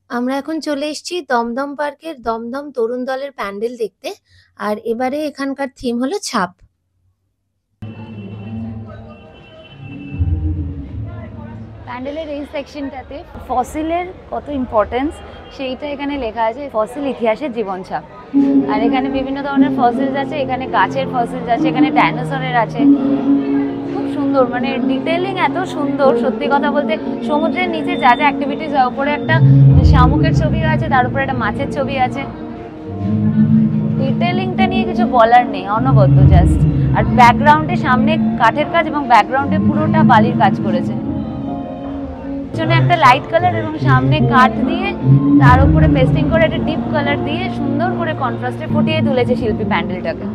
আমরা এখন চলে এসেছি দমদম পার্কের দমদম তরুণ দলের প্যান্ডেল দেখতে। আর এবারে এখানকার থিম হলো ছাপ। প্যান্ডেলের এই সেকশনটাতে ফসিলের কত ইম্পর্টেন্স সেইটা এখানে লেখা আছে, ফসিল ইতিহাসের জীবনছাপ। আর এখানে বিভিন্ন ধরনের ফসিলস আছে, এখানে গাছের ফসিলস আছে, এখানে ডাইনোসরের আছে। খুব সুন্দর, মানে ডিটেলিং এত সুন্দর, সত্যি কথা বলতে। সমুদ্রের নিচে যা যা অ্যাক্টিভিটিস হয়, ওপরে একটা শামুকের ছবি আছে, তার উপরে একটা মাছের ছবি আছে। ডিটেলিংটা নিয়ে কিছু বলার নেই, অনবদ্য জাস্ট। আর ব্যাকগ্রাউন্ডে সামনে কাঠের কাজ এবং ব্যাকগ্রাউন্ডে পুরোটা বালির কাজ করেছে। পিছনে একটা লাইট কালার এবং সামনে কাঠ দিয়ে তার উপরে পেস্টিং করে একটা ডিপ কালার দিয়ে সুন্দর করে কন্ট্রাস্টে ফুটিয়ে তুলেছে শিল্পী প্যান্ডেলটাকে।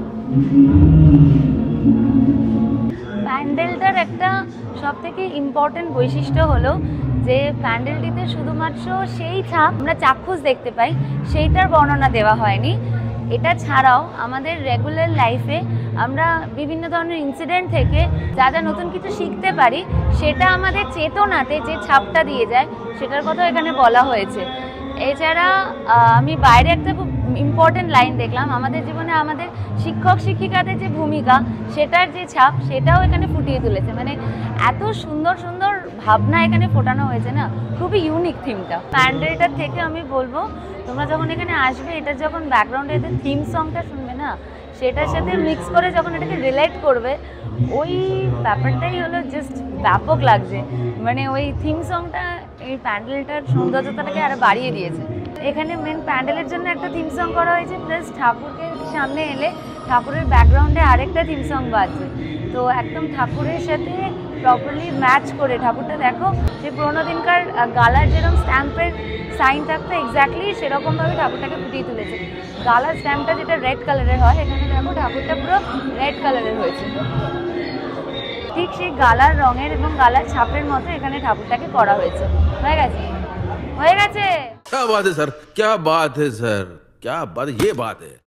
প্যান্ডেলটার একটা সব থেকে ইম্পর্টেন্ট বৈশিষ্ট্য হলো যে প্যান্ডেলটিতে শুধুমাত্র সেই ছাপ আমরা চাক্ষুষ দেখতে পাই, সেইটার বর্ণনা দেওয়া হয়নি। এটা ছাড়াও আমাদের রেগুলার লাইফে আমরা বিভিন্ন ধরনের ইনসিডেন্ট থেকে যা যা নতুন কিছু শিখতে পারি, সেটা আমাদের চেতনাতে যে ছাপটা দিয়ে যায় সেটার কথা এখানে বলা হয়েছে। এছাড়া আমি বাইরে একটা খুব ইম্পর্টেন্ট লাইন দেখলাম, আমাদের জীবনে আমাদের শিক্ষক শিক্ষিকাদের যে ভূমিকা, সেটার যে ছাপ, সেটাও এখানে ফুটিয়ে তুলেছে। মানে এত সুন্দর সুন্দর ভাবনা এখানে ফোটানো হয়েছে না, খুবই ইউনিক থিমটা। প্যান্ডেলটার থেকে আমি বলবো, তোমরা যখন এখানে আসবে, এটা যখন ব্যাকগ্রাউন্ডে এদের থিম সংটা শুনবে না, সেটার সাথে মিক্স করে যখন এটাকে রিলেট করবে, ওই ব্যাপারটাই হলো জাস্ট ব্যাপক লাগছে। মানে ওই থিম সংটা এই প্যান্ডেলটার সৌন্দর্যতাটাকে আরো বাড়িয়ে দিয়েছে। এখানে মেন প্যান্ডেলের জন্য একটা থিম সং করা হয়েছে, প্লাস ঠাকুরকে সামনে এলে ঠাকুরের ব্যাকগ্রাউন্ডে আরেকটা থিম সং বাজছে। তো একদম ঠাকুরের সাথে প্রপারলি ম্যাচ করে ঠাকুরটা দেখো, যে পুরোনো দিনকার গালার যেরকম স্ট্যাম্পের সাইন থাকতো, এক্স্যাক্টলি সেরকমভাবে ঠাকুরটাকে ফুটিয়ে তুলেছে। গালার স্ট্যাম্পটা যেটা রেড কালারের হয়, এখানে দেখো ঠাকুরটা পুরো রেড কালারের হয়েছে। ঠিক সেই গালার রঙের এবং গালার ছাপের মতো এখানে ঠাকুরটাকে করা হয়েছে। হয়ে গেছে, হয়ে গেছে। क्या बात है सर, क्या बात है सर, क्या बात, ये बात है।